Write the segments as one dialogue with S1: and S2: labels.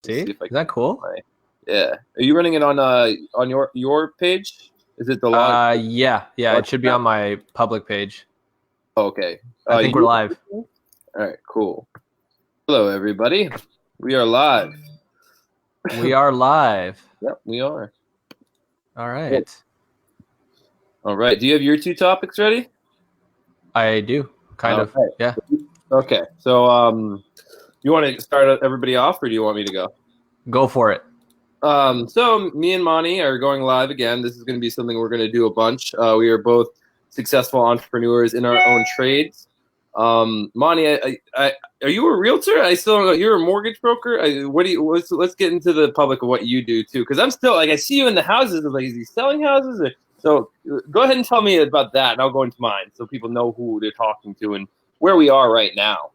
S1: See,
S2: if I
S1: is that cool?
S2: Yeah. Are you running it on your page? Is it the log?
S1: Yeah, it should be on my public page.
S2: Okay.
S1: I think we're live.
S2: All right, cool. Hello, everybody. We are live.
S1: We are live.
S2: Yep, we are.
S1: All right.
S2: All right. Do you have your two topics ready?
S1: I do, kind of. Yeah.
S2: Okay. So, you want to start everybody off, or do you want me to go?
S1: Go for it.
S2: So me and Monty are going live again. This is going to be something we're going to do a bunch. We are both successful entrepreneurs in our own trades. Monty, are you a realtor? I still don't know. You're a mortgage broker. Let's get into the public of what you do too, because I'm still I see you in the houses. Like, is he selling houses? So go ahead and tell me about that, and I'll go into mine so people know who they're talking to and where we are right now.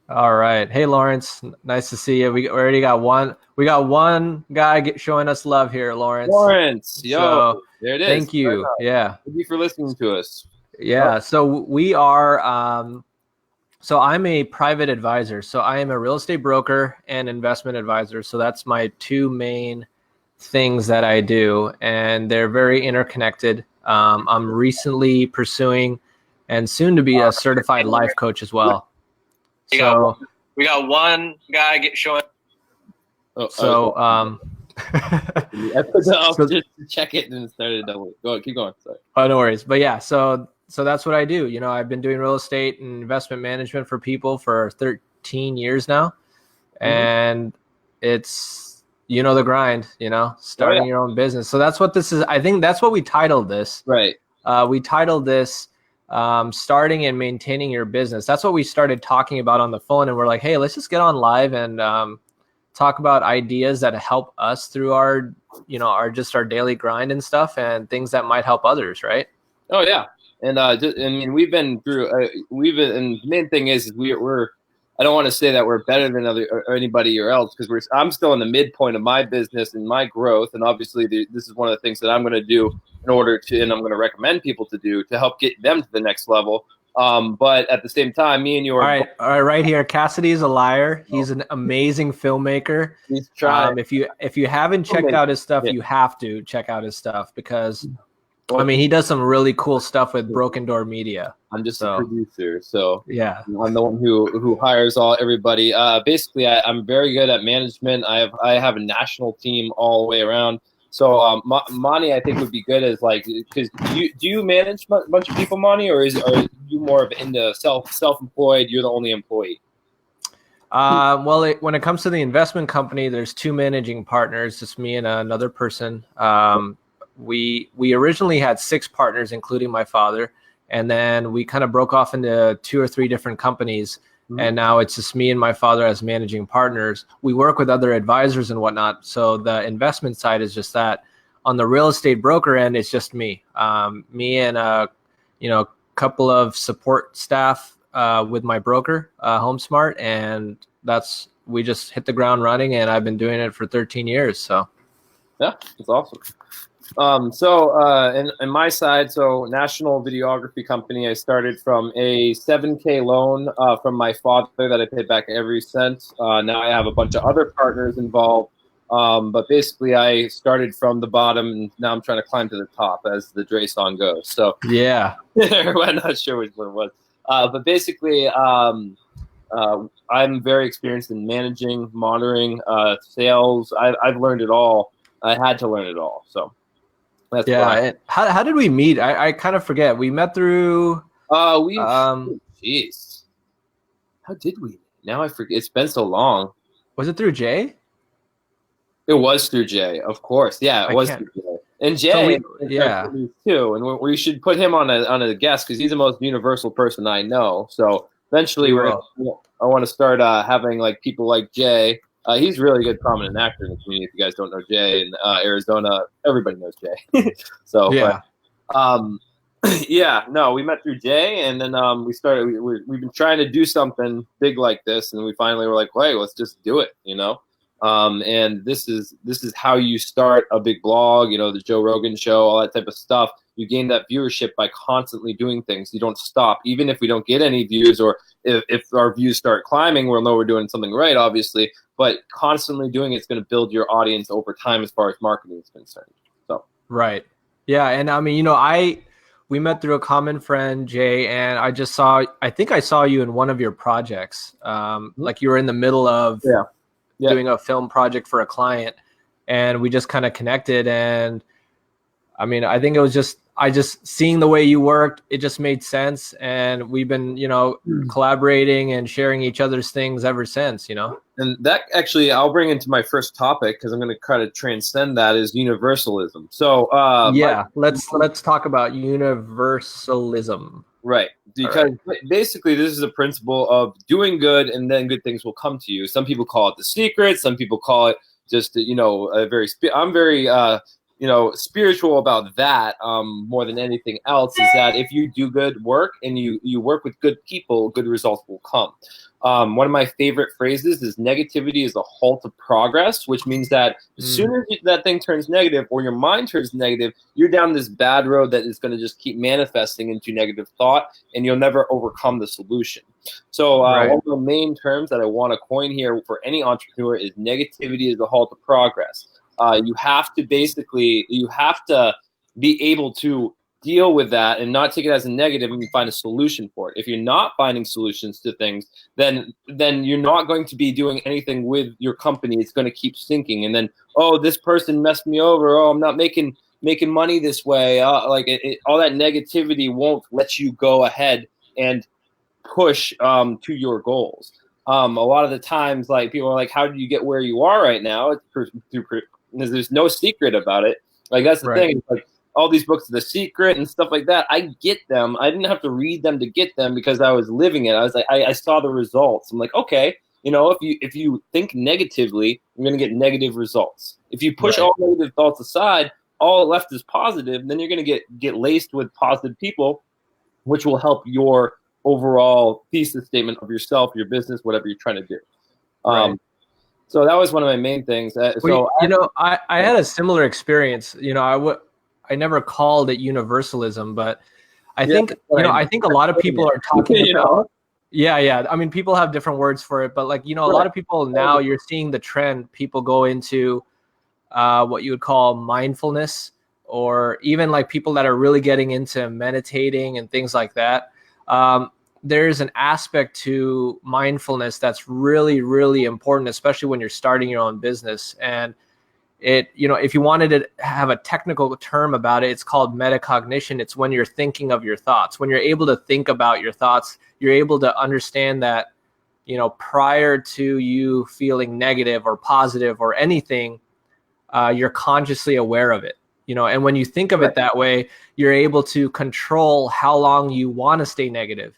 S1: All right. Hey, Lawrence. Nice to see you. We already got one. We got one guy showing us love here, Lawrence.
S2: Yo, there it is.
S1: Thank you. Yeah.
S2: Thank you for listening to us.
S1: Yeah. So we are. So I'm a private advisor. So I am a real estate broker and investment advisor. So that's my two main things that I do, and they're very interconnected. I'm recently pursuing and soon to be a certified life coach as well.
S3: We got one guy showing.
S2: I just check it and started double. Go, keep going. Sorry.
S1: Oh, no worries. But yeah, so that's what I do. You know, I've been doing real estate and investment management for people for 13 years now, and it's the grind. Starting your own business. So that's what this is. I think that's what we titled this.
S2: Right.
S1: We titled this. Starting and maintaining your business. That's what we started talking about on the phone, and we're like, hey, let's just get on live and talk about ideas that help us through our daily grind and stuff, and things that might help others, right?
S2: Oh yeah, and we've been through. And the main thing is we're. I don't want to say that we're better than anybody else, because I'm still in the midpoint of my business and my growth, and obviously this is one of the things that I'm going to do in order to, and I'm going to recommend people to do to help get them to the next level. But at the same time, me and you are
S1: all right. Right here, Cassidy is a liar. He's an amazing filmmaker.
S2: He's trying.
S1: If you haven't checked out his stuff, you have to check out his stuff, because he does some really cool stuff with Broken Door Media.
S2: I'm just a producer, so
S1: yeah,
S2: I'm the one who hires everybody. Basically, I'm very good at management. I have a national team all the way around. So Monty, I think would be good as because do you manage a bunch of people, Monty, or are you more of into self-employed? You're the only employee.
S1: Well, when it comes to the investment company, there's two managing partners, just me and another person. We originally had 6 partners, including my father, and then we kind of broke off into 2 or 3 different companies. And now it's just me and my father as managing partners. We work with other advisors and whatnot. So the investment side is just that. On the real estate broker end, it's just me. Me and a couple of support staff with my broker, HomeSmart, and we just hit the ground running. And I've been doing it for 13 years. So
S2: yeah, that's awesome. In my side, National Videography Company, I started from a $7,000 loan from my father that I paid back every cent. Now I have a bunch of other partners involved, but basically I started from the bottom, and now I'm trying to climb to the top, as the Dre song goes. So
S1: yeah,
S2: I'm not sure which one it was, but basically I'm very experienced in managing, monitoring, sales. I've learned it all. I had to learn it all. So.
S1: That's how did we meet? I kind of forget. We met through.
S2: Jeez, how did we? Now I forget. It's been so long.
S1: Was it through Jay?
S2: It was through Jay, of course. Yeah, it was through Jay. And Jay, too. And we should put him on a guest, because he's the most universal person I know. So eventually, I want to start having people like Jay. He's a really good prominent actor in the community. If you guys don't know Jay in Arizona, everybody knows Jay. So
S1: yeah.
S2: We met through Jay, and then we started. We've been trying to do something big like this, and we finally were like, "Hey, let's just do it," And this is how you start a big blog. The Joe Rogan show, all that type of stuff. You gain that viewership by constantly doing things. You don't stop, even if we don't get any views, or if our views start climbing, we'll know we're doing something right, obviously. But constantly doing it's going to build your audience over time as far as marketing is concerned. So
S1: Right. Yeah. And I mean, we met through a common friend, Jay, and I think I saw you in one of your projects. Like you were in the middle of doing a film project for a client, and we just kind of connected. And I mean, I think it was I just seeing the way you worked, it just made sense. And we've been, collaborating and sharing each other's things ever since,
S2: And that actually, I'll bring into my first topic because I'm going to try to transcend that is universalism. So
S1: let's talk about universalism.
S2: Right. Because basically this is a principle of doing good and then good things will come to you. Some people call it the secret. Some people call it just, I'm very, spiritual about that more than anything else is that if you do good work and you work with good people, good results will come. One of my favorite phrases is negativity is a halt of progress, which means that as soon as that thing turns negative or your mind turns negative, you're down this bad road that is going to just keep manifesting into negative thought and you'll never overcome the solution. So one of the main terms that I want to coin here for any entrepreneur is negativity is a halt of progress. You have to be able to deal with that and not take it as a negative and find a solution for it. If you're not finding solutions to things, then you're not going to be doing anything with your company. It's going to keep sinking. And then, oh, this person messed me over. Oh, I'm not making money this way. All that negativity won't let you go ahead and push to your goals. A lot of the times, like people are like, how do you get where you are right now? It's there's no secret about it. Like that's the thing. Like all these books, The Secret and stuff like that, I get them. I didn't have to read them to get them because I was living it. I was like, I saw the results. I'm like, okay, if you think negatively, you're gonna get negative results. If you push all negative thoughts aside, all left is positive, then you're gonna get laced with positive people, which will help your overall thesis statement of yourself, your business, whatever you're trying to do. So that was one of my main things. I
S1: had a similar experience. I never called it universalism, but I think I think a lot of people are talking about. Yeah. I mean, people have different words for it, but a lot of people now you're seeing the trend. People go into what you would call mindfulness, or even like people that are really getting into meditating and things like that. There's an aspect to mindfulness that's really, really important, especially when you're starting your own business. And if you wanted to have a technical term about it, it's called metacognition. It's when you're thinking of your thoughts. When you're able to think about your thoughts, you're able to understand that, prior to you feeling negative or positive or anything, you're consciously aware of it. And when you think of it that way, you're able to control how long you want to stay negative.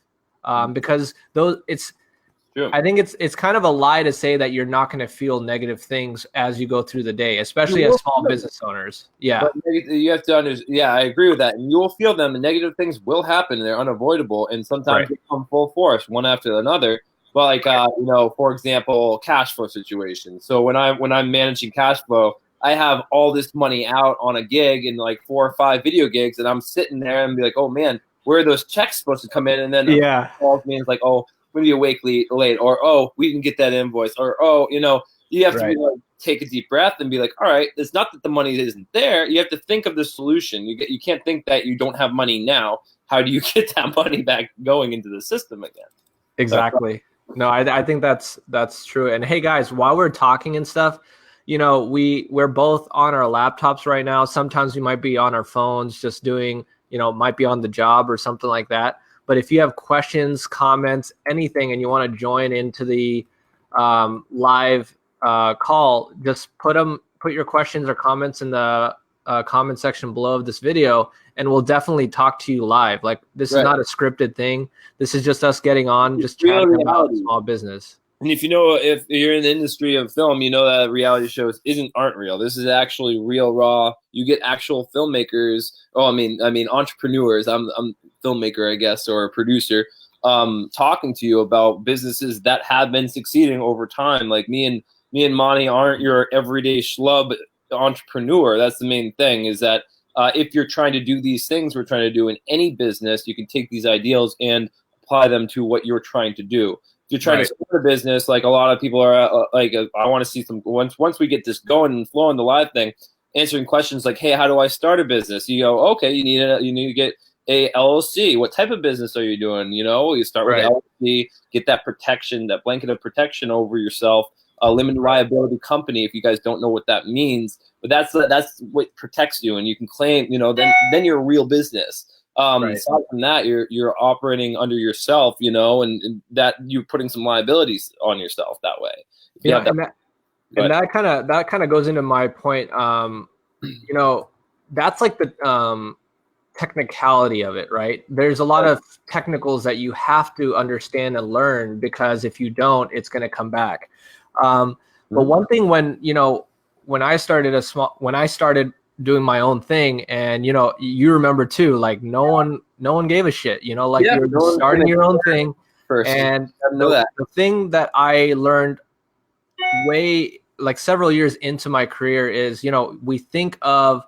S1: Because I think it's kind of a lie to say that you're not going to feel negative things as you go through the day, especially as small business owners. Yeah.
S2: But you have to understand. Yeah, I agree with that. And you will feel them. And negative things will happen. They're unavoidable. And sometimes they come full force, one after another. But for example, cash flow situations. So when I'm managing cash flow, I have all this money out on a gig and 4 or 5 video gigs, and I'm sitting there and be like, oh man, where are those checks supposed to come in? And then calls me and it's like, oh, maybe a week late, or oh, we didn't get that invoice, or oh, you have to take a deep breath and be like, all right, it's not that the money isn't there. You have to think of the solution. You can't think that you don't have money now. How do you get that money back going into the system again?
S1: Exactly. No, I think that's true. And hey guys, while we're talking and stuff, we're both on our laptops right now. Sometimes we might be on our phones just doing, might be on the job or something like that. But if you have questions, comments, anything, and you want to join into the live call, just put your questions or comments in the comment section below of this video, and we'll definitely talk to you live. Like this is not a scripted thing. This is just us getting on, just chatting about small business.
S2: And if you're in the industry of film, you know that reality shows aren't real. This is actually real, raw. You get actual filmmakers. Oh, I mean entrepreneurs. I'm a filmmaker, I guess, or a producer, talking to you about businesses that have been succeeding over time. Like me and Monty aren't your everyday schlub entrepreneur. That's the main thing. Is that if you're trying to do these things we're trying to do in any business, you can take these ideals and apply them to what you're trying to do. If you're trying
S1: Right.
S2: to start a business, like a lot of people are I want to see some, once we get this going and flowing the live thing, answering questions like, hey, how do I start a business? You go, okay, you need to get a LLC. What type of business are you doing? You know, you start with
S1: Right.
S2: LLC, get that protection, that blanket of protection over yourself. A limited liability company, if you guys don't know what that means, but that's what protects you, and you can claim, you know, then you're a real business.
S1: Right.
S2: Aside from that, you're operating under yourself, you know, and that you're putting some liabilities on yourself that way.
S1: Yeah, and that kind of goes into my point. You know, that's like the technicality of it, right? There's a lot of technicals that you have to understand and learn, because if you don't, it's going to come back. But one thing, when I started doing my own thing, and you remember too, like no one gave a shit, like
S2: Yeah,
S1: you're
S2: no one
S1: starting your own thing.
S2: first.
S1: And
S2: know that.
S1: the thing that I learned like several years into my career is, we think of,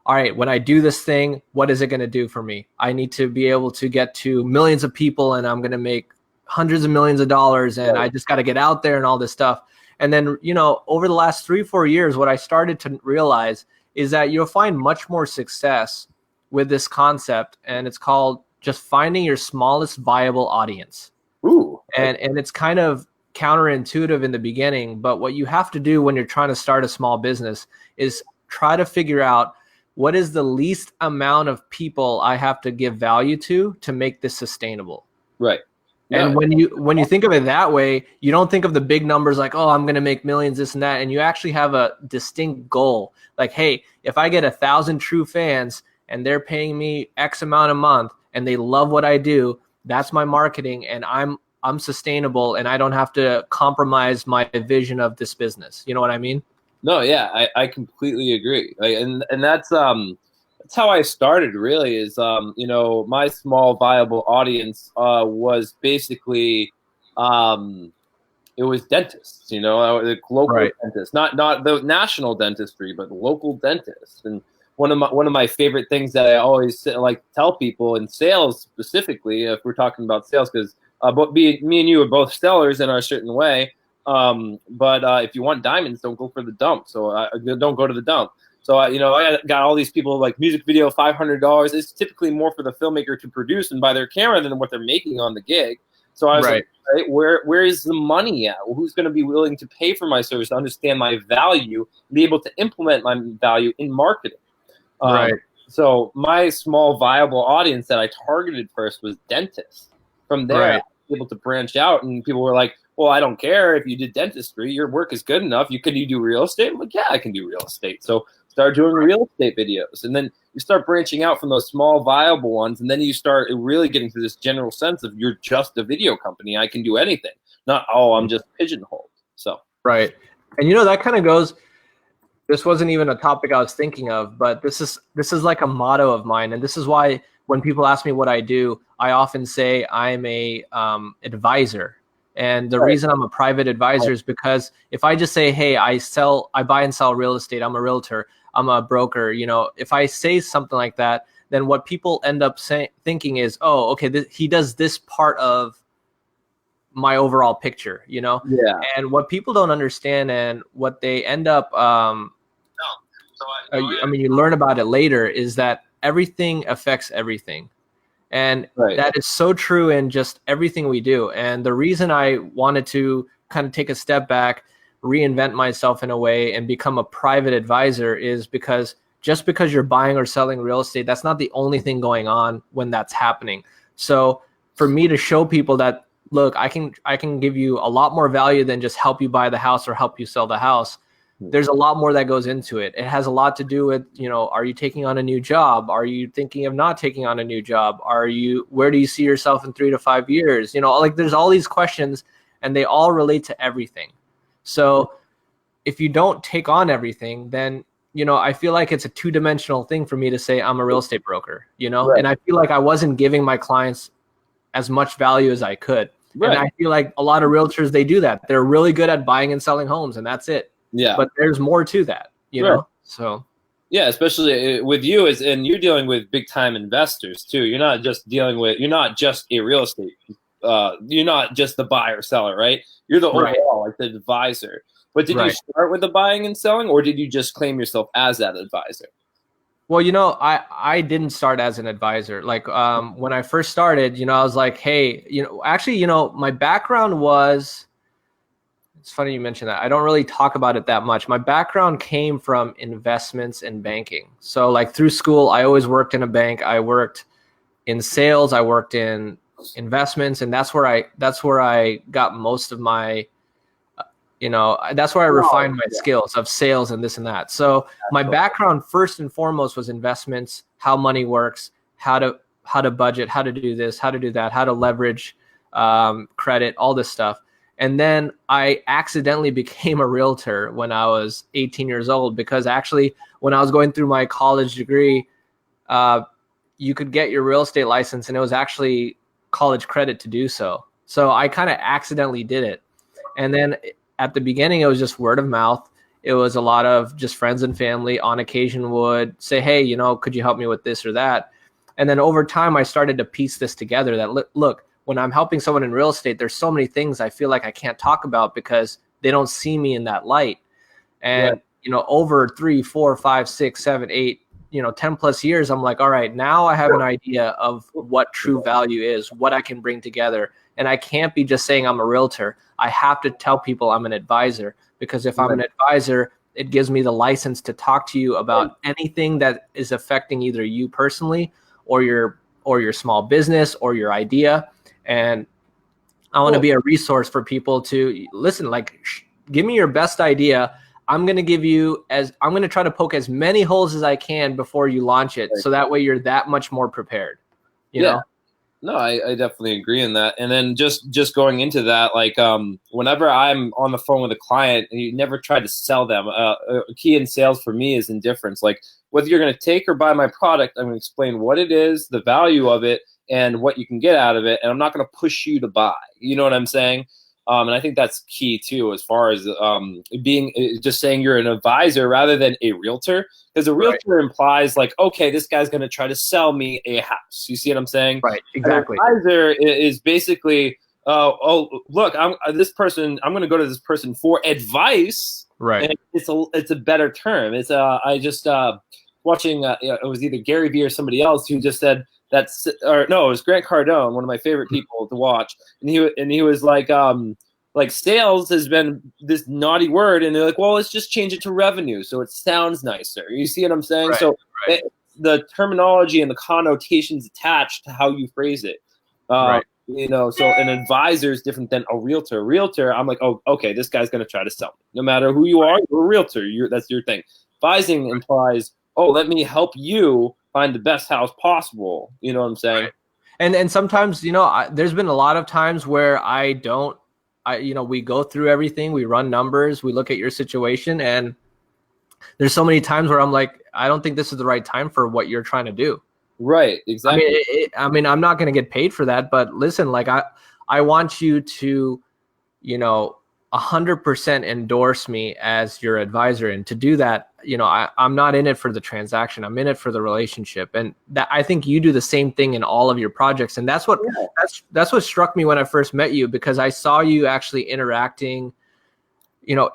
S1: all right, when I do this thing, what is it going to do for me? I need to be able to get to millions of people, and I'm going to make hundreds of millions of dollars, and I just got to get out there and all this stuff. And then, over the last 3-4 years, what I started to realize is that you'll find much more success with this concept, and it's called just finding your smallest viable audience.
S2: Ooh.
S1: And it's kind of counterintuitive in the beginning, but what you have to do when you're trying to start a small business is try to figure out what is the least amount of people I have to give value to make this sustainable.
S2: Right.
S1: And when you think of it that way, you don't think of the big numbers like, oh, I'm going to make millions, this and that. And you actually have a distinct goal. Like, hey, if I get 1,000 true fans and they're paying me X amount a month and they love what I do, that's my marketing, and I'm sustainable, and I don't have to compromise my vision of this business. You know what I mean?
S2: No, yeah, I completely agree. And that's how I started, really, is my small viable audience was basically it was dentists, like local dentists, not the national dentistry, but local dentists. And one of my favorite things that I always like to tell people in sales, specifically, if we're talking about sales, because me and you are both sellers in our certain way. But if you want diamonds, don't go for the dump. So don't go to the dump. So, I got all these people, like music video, $500. It's typically more for the filmmaker to produce and buy their camera than what they're making on the gig. So I was like, right, where is the money at? Well, who's going to be willing to pay for my service, to understand my value, be able to implement my value in marketing? So my small viable audience that I targeted first was dentists. From there, I was able to branch out, and people were like, well, I don't care if you did dentistry. Your work is good enough. Can you do real estate? I'm like, yeah, I can do real estate. So start doing real estate videos. And then you start branching out from those small viable ones. And then you start really getting to this general sense of, you're just a video company. I can do anything. Not, oh, I'm just pigeonholed. So.
S1: Right. And that kind of goes, this wasn't even a topic I was thinking of, but this is like a motto of mine. And this is why when people ask me what I do, I often say I'm a advisor. And the reason I'm a private advisor is because if I just say, hey, I buy and sell real estate, I'm a realtor, I'm a broker, if I say something like that, then what people end up thinking is, oh, okay, he does this part of my overall picture, Yeah. And what people don't understand, and what they end up, you learn about it later, is that everything affects everything. And that is so true in just everything we do. And the reason I wanted to kind of take a step back, reinvent myself in a way, and become a private advisor is because just because you're buying or selling real estate, that's not the only thing going on when that's happening. So for me to show people that, look, I can give you a lot more value than just help you buy the house or help you sell the house. There's a lot more that goes into it. It has a lot to do with, are you taking on a new job? Are you thinking of not taking on a new job? Where do you see yourself in 3 to 5 years? There's all these questions, and they all relate to everything. So if you don't take on everything, then, I feel like it's a 2-dimensional thing for me to say I'm a real estate broker, and I feel like I wasn't giving my clients as much value as I could. And I feel like a lot of realtors, they do that. They're really good at buying and selling homes, and that's it. Yeah, but there's more to that, you know. So
S2: yeah, especially with you, and you're dealing with big time investors too. You're not just a real estate you're not just the buyer seller, right? You're the overall, like the advisor. But did you start with the buying and selling, or did you just claim yourself as that advisor?
S1: Well, you know, I didn't start as an advisor. Like when I first started, you know, I was like, hey, you know, actually, you know, my background was, it's funny you mentioned that. I don't really talk about it that much. My background came from investments and banking. So like through school, I always worked in a bank. I worked in sales. I worked in investments, and that's where I got most of my, you know, that's where I refined my skills of sales and this and that. So my background first and foremost was investments, how money works, how to budget, how to do this, how to do that, how to leverage credit, all this stuff. And then I accidentally became a realtor when I was 18 years old, because actually when I was going through my college degree, you could get your real estate license, and it was actually college credit to do so. So I kind of accidentally did it. And then at the beginning, it was just word of mouth. It was a lot of just friends and family on occasion would say, hey, you know, could you help me with this or that? And then over time, I started to piece this together that, look, when I'm helping someone in real estate, there's so many things I feel like I can't talk about because they don't see me in that light. And, you know, over 3, 4, 5, 6, 7, 8, you know, 10 plus years, I'm like, all right, now I have an idea of what true value is, what I can bring together. And I can't be just saying I'm a realtor. I have to tell people I'm an advisor, because if I'm an advisor, it gives me the license to talk to you about anything that is affecting either you personally or your small business or your idea. And I want to be a resource for people to listen, like, give me your best idea. I'm going to try to poke as many holes as I can before you launch it. So that way you're that much more prepared, you know?
S2: No, I definitely agree in that. And then just going into that, like whenever I'm on the phone with a client, you never try to sell them. A key in sales for me is indifference. Like whether you're going to take or buy my product, I'm going to explain what it is, the value of it, and what you can get out of it. And I'm not going to push you to buy. You know what I'm saying? And I think that's key too, as far as being just saying you're an advisor rather than a realtor, because a realtor implies like, okay, this guy's going to try to sell me a house. You see what I'm saying?
S1: Right. Exactly.
S2: An advisor is basically, oh, look, I'm going to go to this person for advice.
S1: Right.
S2: And it's a better term. It's I just watching. It was either Gary Vee or somebody else who just said it was Grant Cardone, one of my favorite people to watch, and he was like sales has been this naughty word, and they're like, well, let's just change it to revenue so it sounds nicer. You see what I'm saying?
S1: Right,
S2: So the terminology and the connotations attached to how you phrase it. You know, so an advisor is different than a realtor. A realtor, I'm like, oh, okay, this guy's going to try to sell me. No matter who you are, you're a realtor. That's your thing. Advising implies, oh, let me help you find the best house possible. You know what I'm saying?
S1: Right. And sometimes, you know, there's been a lot of times where you know, we go through everything, we run numbers, we look at your situation, and there's so many times where I'm like, I don't think this is the right time for what you're trying to do.
S2: Right. Exactly.
S1: I mean, I'm not going to get paid for that, but listen, like I want you to, you know, 100% endorse me as your advisor. And to do that, you know, I'm not in it for the transaction. I'm in it for the relationship. And that, I think you do the same thing in all of your projects. And that's what struck me when I first met you, because I saw you actually interacting. You know,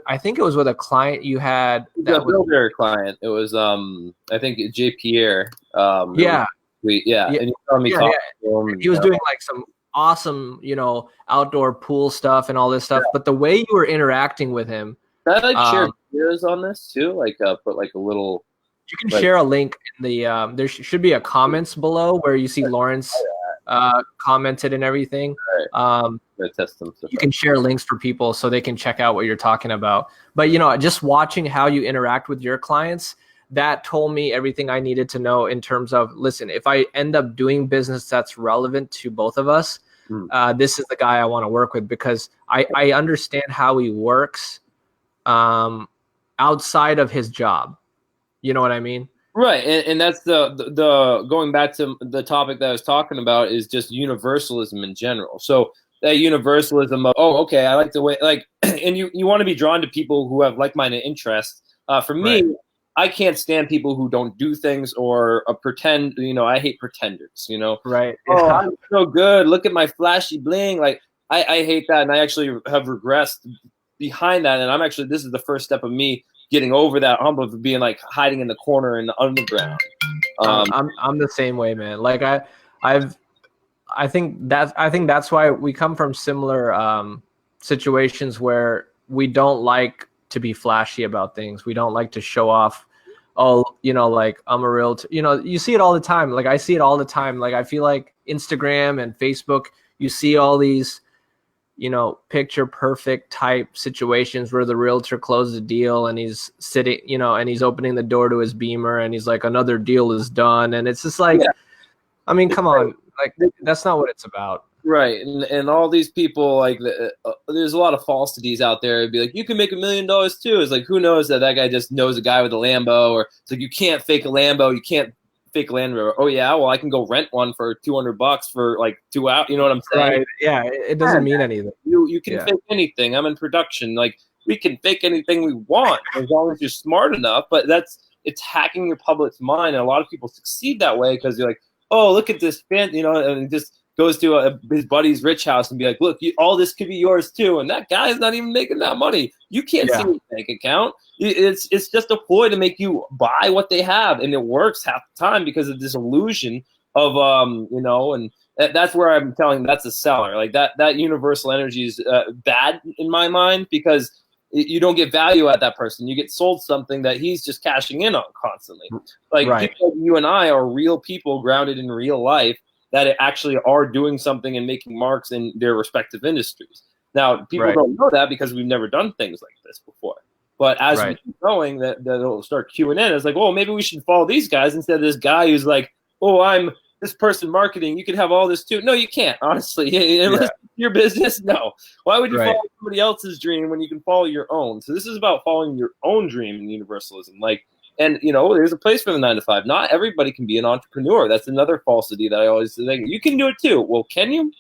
S1: I think it was with a client you had.
S2: That builder client. It was, I think J. Pierre. And you saw me talk to him.
S1: He was doing like some awesome, you know, outdoor pool stuff and all this stuff. But the way you were interacting with him.
S2: Can I like share videos on this too? Like put like a little.
S1: You can share a link in the. There should be a comments below where you see Lawrence commented and everything. You can share links for people so they can check out what you're talking about. But you know, just watching how you interact with your clients, that told me everything I needed to know in terms of, listen, if I end up doing business that's relevant to both of us, this is the guy I want to work with, because I understand how he works outside of his job. You know what I mean?
S2: Right. And that's the going back to the topic that I was talking about, is just universalism in general. So that universalism of, oh, okay, I like the way, like, and you want to be drawn to people who have like-minded interests. For me, I can't stand people who don't do things or pretend. I hate pretenders.
S1: Right.
S2: Oh,
S1: Yeah.
S2: I'm so good. Look at my flashy bling. Like I hate that, and I actually have regressed behind that. And this is the first step of me getting over that hump of being like hiding in the corner in the underground.
S1: I'm the same way, man. Like I think that's why we come from similar situations where we don't like to be flashy about things. We don't like to show off. Oh, like I'm a realtor. You see it all the time. Like I see it all the time. Like I feel like Instagram and Facebook, you see all these, picture perfect type situations where the realtor closed a deal and he's sitting, and he's opening the door to his Beamer and he's like, another deal is done. And it's just like, I mean, come on, like that's not what it's about.
S2: Right. And all these people, like, there's a lot of falsities out there. It'd be like, you can make $1 million too. It's like, who knows that guy just knows a guy with a Lambo, or it's like, you can't fake a Lambo. You can't fake a Land Rover. Oh yeah. Well, I can go rent one for $200 for like 2 hours. You know what I'm saying?
S1: Right. Yeah. It doesn't mean anything.
S2: You can fake anything. I'm in production. Like we can fake anything we want as long as you're smart enough, but it's hacking your public's mind. And a lot of people succeed that way because you're like, oh, look at this fan, and just goes to his buddy's rich house and be like, look, all this could be yours too. And that guy's not even making that money. You can't see his bank account. It's just a ploy to make you buy what they have. And it works half the time because of this illusion of, and that's where I'm telling that's a seller. Like that universal energy is bad in my mind because you don't get value at that person. You get sold something that he's just cashing in on constantly. Like people like you and I are real people grounded in real life that actually are doing something and making marks in their respective industries. Now, people don't know that because we've never done things like this before. But as we keep going, that it'll start queuing in. It's like, well, maybe we should follow these guys instead of this guy who's like, oh, I'm this person marketing. You can have all this too. No, you can't, honestly. Unless it's your business, no. Why would you follow somebody else's dream when you can follow your own? So this is about following your own dream in universalism. Like, and, there's a place for the 9 to 5. Not everybody can be an entrepreneur. That's another falsity that I always think. You can do it too. Well, can you?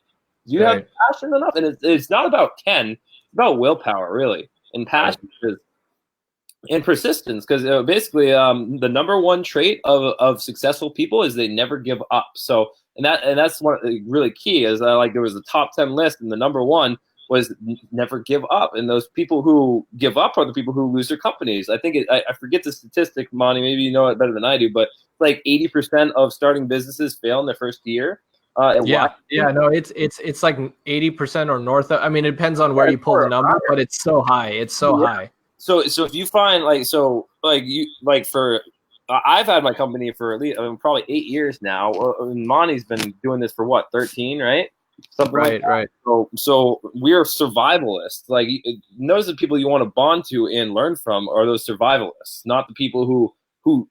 S2: Do you have passion enough? And it's not about can. It's about willpower, really, and passion and persistence. Because basically, the number one trait of successful people is they never give up. So, and that's one really key. Is there was a top 10 list, and the number one was never give up. And those people who give up are the people who lose their companies. I think I forget the statistic, Monty, maybe you know it better than I do, but like 80% of starting businesses fail in their first year. No, it's like 80% or north of, I mean, it depends on where you pull the number, but it's so high. It's so high. So if you find I've had my company for at least, probably 8 years now. Monty's been doing this for what, 13, right? Something like that. Right. So we're survivalists. Like those are the people you want to bond to and learn from are those survivalists, not the people who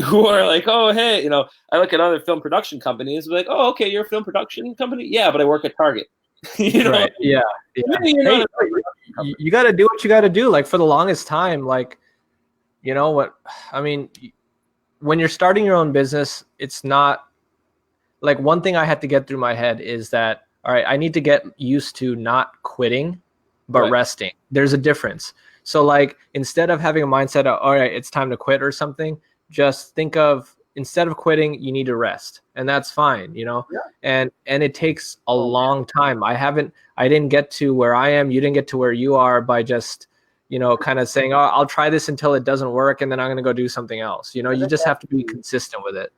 S2: are like, oh, hey, I look at other film production companies and be like, oh, okay, you're a film production company? Yeah, but I work at Target.
S1: Right. Yeah. Hey, you got to do what you got to do. Like for the longest time, like, I mean, when you're starting your own business, it's not like one thing I had to get through my head is that, all right, I need to get used to not quitting, but resting. There's a difference. So like, instead of having a mindset of, all right, it's time to quit or something, just think of, instead of quitting, you need to rest, and that's fine, and it takes a long time. I didn't get to where I am. You didn't get to where you are by just, kind of saying, oh, I'll try this until it doesn't work. And then I'm going to go do something else. You just have to be consistent with it.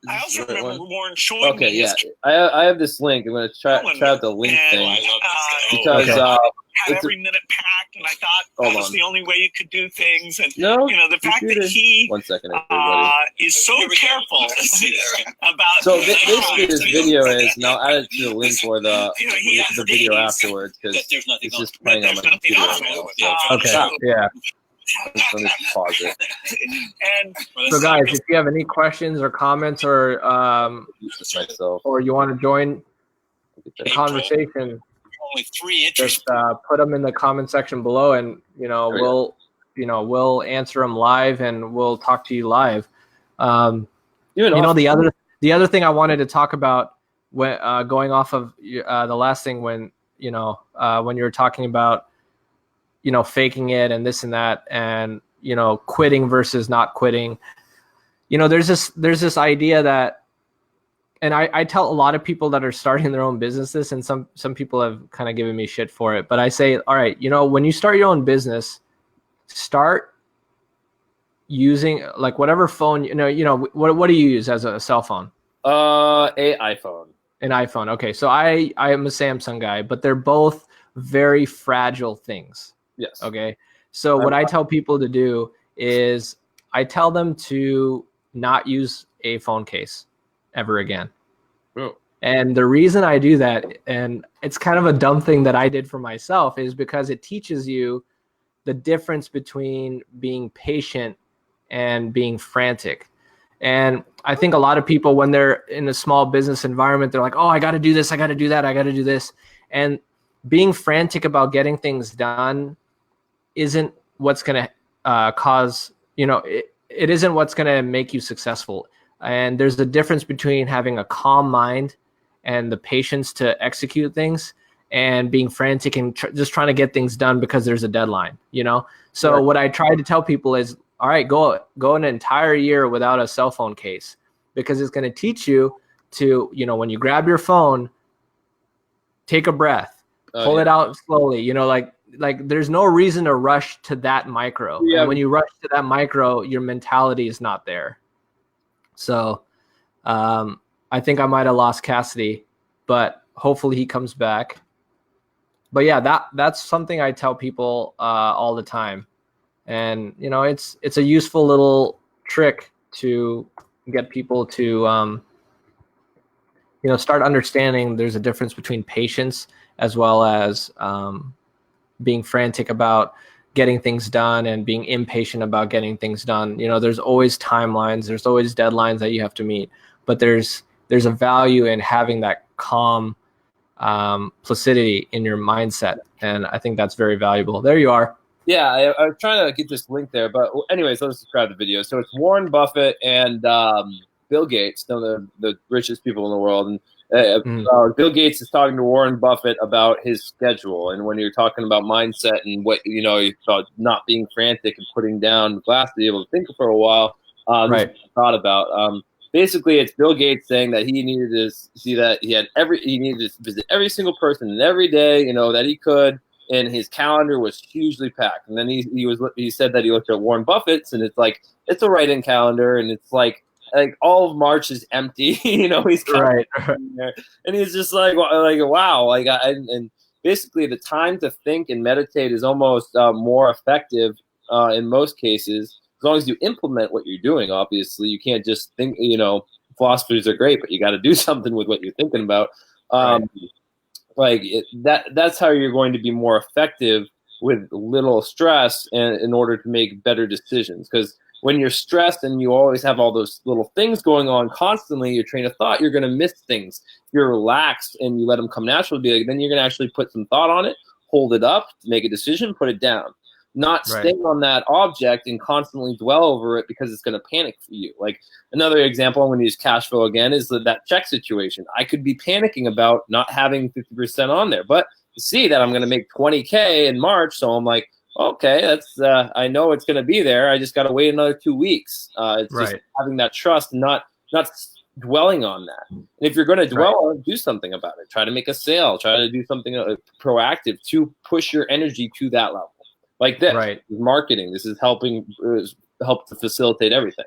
S4: I also remember Warren showing me his
S2: I have this link. I'm going to try out the link thing. Because
S4: had every minute packed, and I thought that was the only way you could do things. And the fact that he
S2: 1 second,
S4: is so careful about.
S2: So basically, this video is, and I'll add it to the link for the video afterwards because it's just playing on my computer right now.
S1: Okay. Yeah.
S2: Let me pause it.
S4: And
S1: so, guys, if you have any questions or comments, or you want to join the conversation,
S4: only 3 inches.
S1: Just put them in the comment section below, and we'll answer them live, and we'll talk to you live. The other thing I wanted to talk about when going off of the last thing when you were talking about faking it and this and that, and quitting versus not quitting. There's this idea that, and I tell a lot of people that are starting their own businesses, and some people have kind of given me shit for it, but I say, all right, when you start your own business, start using like whatever phone, what do you use as a cell phone?
S2: A iPhone.
S1: An iPhone. Okay. So I am a Samsung guy, but they're both very fragile things.
S2: Yes.
S1: Okay. So what I tell people to do is I tell them to not use a phone case ever again.
S2: Oh.
S1: And the reason I do that, and it's kind of a dumb thing that I did for myself, is because it teaches you the difference between being patient and being frantic. And I think a lot of people, when they're in a small business environment, they're like, oh, I got to do this, I got to do that, I got to do this. And being frantic about getting things done isn't what's going to cause, it isn't what's going to make you successful. And there's a difference between having a calm mind and the patience to execute things and being frantic and just trying to get things done because there's a deadline, So
S2: Right.
S1: What I try to tell people is, all right, go an entire year without a cell phone case, because it's going to teach you to, when you grab your phone, take a breath, pull it out slowly, like there's no reason to rush to that micro.
S2: Yeah.
S1: And when you rush to that micro, your mentality is not there. So I think I might have lost Cassidy, but hopefully he comes back. But yeah, that's something I tell people all the time. And, it's a useful little trick to get people to, start understanding there's a difference between patience as well as being frantic about getting things done and being impatient about getting things done. There's always timelines, there's always deadlines that you have to meet, but there's a value in having that calm placidity in your mindset. And I think that's very valuable. There you are.
S2: Yeah, I was trying to get this link there, but anyways, let's describe the video. So it's Warren Buffett and Bill Gates, the richest people in the world, and Bill Gates is talking to Warren Buffett about his schedule. And when you're talking about mindset and what about not being frantic and putting down the glass to be able to think for a while,
S1: right?
S2: This is what I thought about. Basically, it's Bill Gates saying that he needed to see that he needed to visit every single person every day, that he could. And his calendar was hugely packed. And then he said that he looked at Warren Buffett's, and it's like it's a write-in calendar, and it's like all of March is empty. He's
S1: right
S2: there, and he's just like wow, and basically the time to think and meditate is almost more effective in most cases as long as you implement what you're doing. Obviously, you can't just think. Philosophers are great, but you got to do something with what you're thinking about. That's how you're going to be more effective with little stress and in order to make better decisions. Because when you're stressed and you always have all those little things going on constantly, your train of thought, you're going to miss things. If you're relaxed and you let them come naturally, then you're going to actually put some thought on it, hold it up, make a decision, put it down. Not staying on that object and constantly dwell over it because it's going to panic for you. Like another example, I'm going to use cash flow again, is that check situation. I could be panicking about not having 50% on there, but you see that I'm going to make 20K in March, so I'm like, okay, that's I know it's going to be there. I just got to wait another 2 weeks. It's just having that trust, and not dwelling on that. And if you're going to dwell on it, do something about it. Try to make a sale. Try to do something proactive to push your energy to that level. Like this, marketing. This is help to facilitate everything.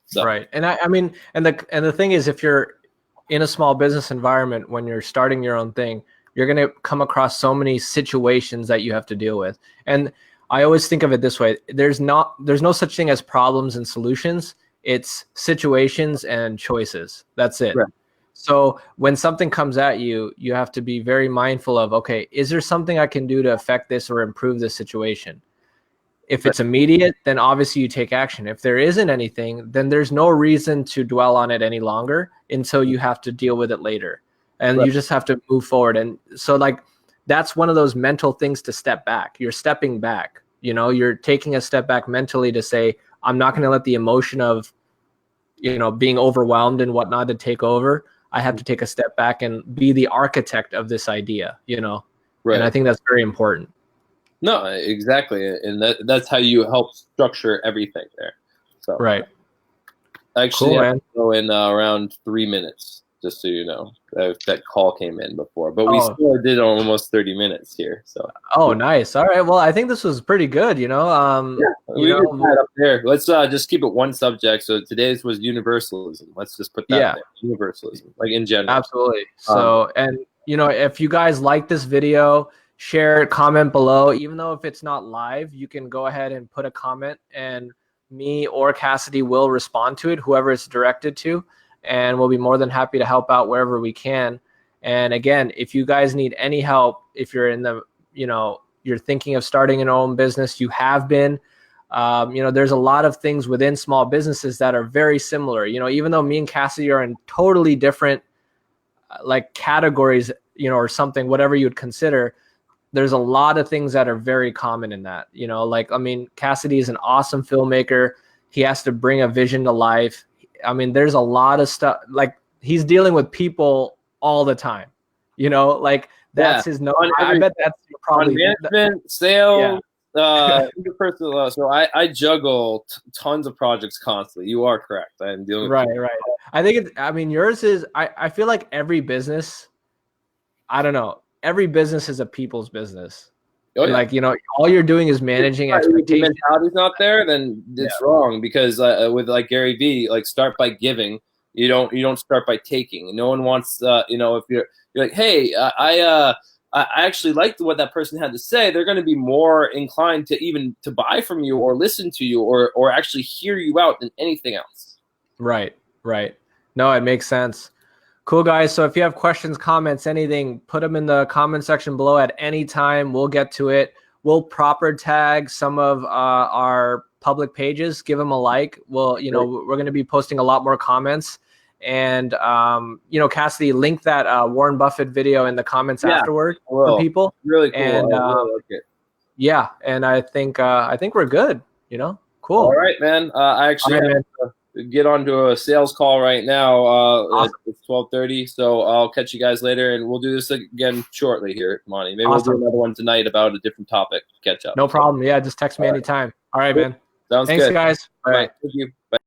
S2: So.
S1: Right, and I mean, and the thing is, if you're in a small business environment when you're starting your own thing, you're going to come across so many situations that you have to deal with. And I always think of it this way: there's no such thing as problems and solutions. It's situations and choices. That's it. Right. So when something comes at you, you have to be very mindful of, okay, is there something I can do to affect this or improve this situation? If it's immediate, then obviously you take action. If there isn't anything, then there's no reason to dwell on it any longer until you have to deal with it later. And you just have to move forward. And so that's one of those mental things to step back. You're stepping back, you're taking a step back mentally to say, I'm not going to let the emotion of, being overwhelmed and whatnot to take over. I have to take a step back and be the architect of this idea, And I think that's very important.
S2: No, exactly, and that's how you help structure everything there. So
S1: Right.
S2: Actually,
S1: cool,
S2: I
S1: man.
S2: go in around 3 minutes, just so you know. That call came in before, but we still did almost 30 minutes here. So.
S1: Oh, nice. All right. Well, I think this was pretty good. You know.
S2: We can put up there. Let's just keep it one subject. So today's was universalism. Let's just put that there. Universalism, like in general.
S1: Absolutely. So, and you know, if you guys like this video, share, comment below. Even though if it's not live, you can go ahead and put a comment, and me or Cassidy will respond to it, whoever it's directed to, and we'll be more than happy to help out wherever we can. And again, if you guys need any help, if you're in the, you know, you're thinking of starting an own business, you have been, you know, there's a lot of things within small businesses that are very similar. You know, even though me and Cassidy are in totally different like categories, you know, or something, whatever you would consider, there's a lot of things that are very common in that. You know, like, I mean, Cassidy is an awesome filmmaker. He has to bring a vision to life. I mean, there's a lot of stuff, like he's dealing with people all the time, you know, like that's his no. I bet that's probably
S2: management, sales, interpersonal. So I juggle tons of projects constantly. You are correct. I am dealing with
S1: right. I think I mean, yours is. I feel like every business. I don't know. Every business is a people's business. Oh, yeah. Like, you know, all you're doing is managing expectations.
S2: If the mentality's not there, then it's wrong. Because with like Gary Vee, like start by giving. You don't start by taking. No one wants. You know, if you're like, hey, I actually liked what that person had to say, they're going to be more inclined to even to buy from you or listen to you or actually hear you out than anything else.
S1: Right. No, it makes sense. Cool, guys. So if you have questions, comments, anything, put them in the comment section below at any time. We'll get to it. We'll proper tag some of our public pages. Give them a like. We'll, you know, we're going to be posting a lot more comments. And, you know, Cassidy, link that Warren Buffett video in the comments afterward for people.
S2: Really cool.
S1: And
S2: I really like it.
S1: Yeah, and I think we're good. You know, cool.
S2: All right, man. I actually have to get onto a sales call right now. Awesome. It's 12:30, so I'll catch you guys later, and we'll do this again shortly here, Monty. Maybe we'll do another one tonight about a different topic. Catch up.
S1: No problem. Yeah, just text me anytime. All right, man.
S2: Sounds
S1: Thanks,
S2: good.
S1: guys.
S2: All right. Thank you. Bye.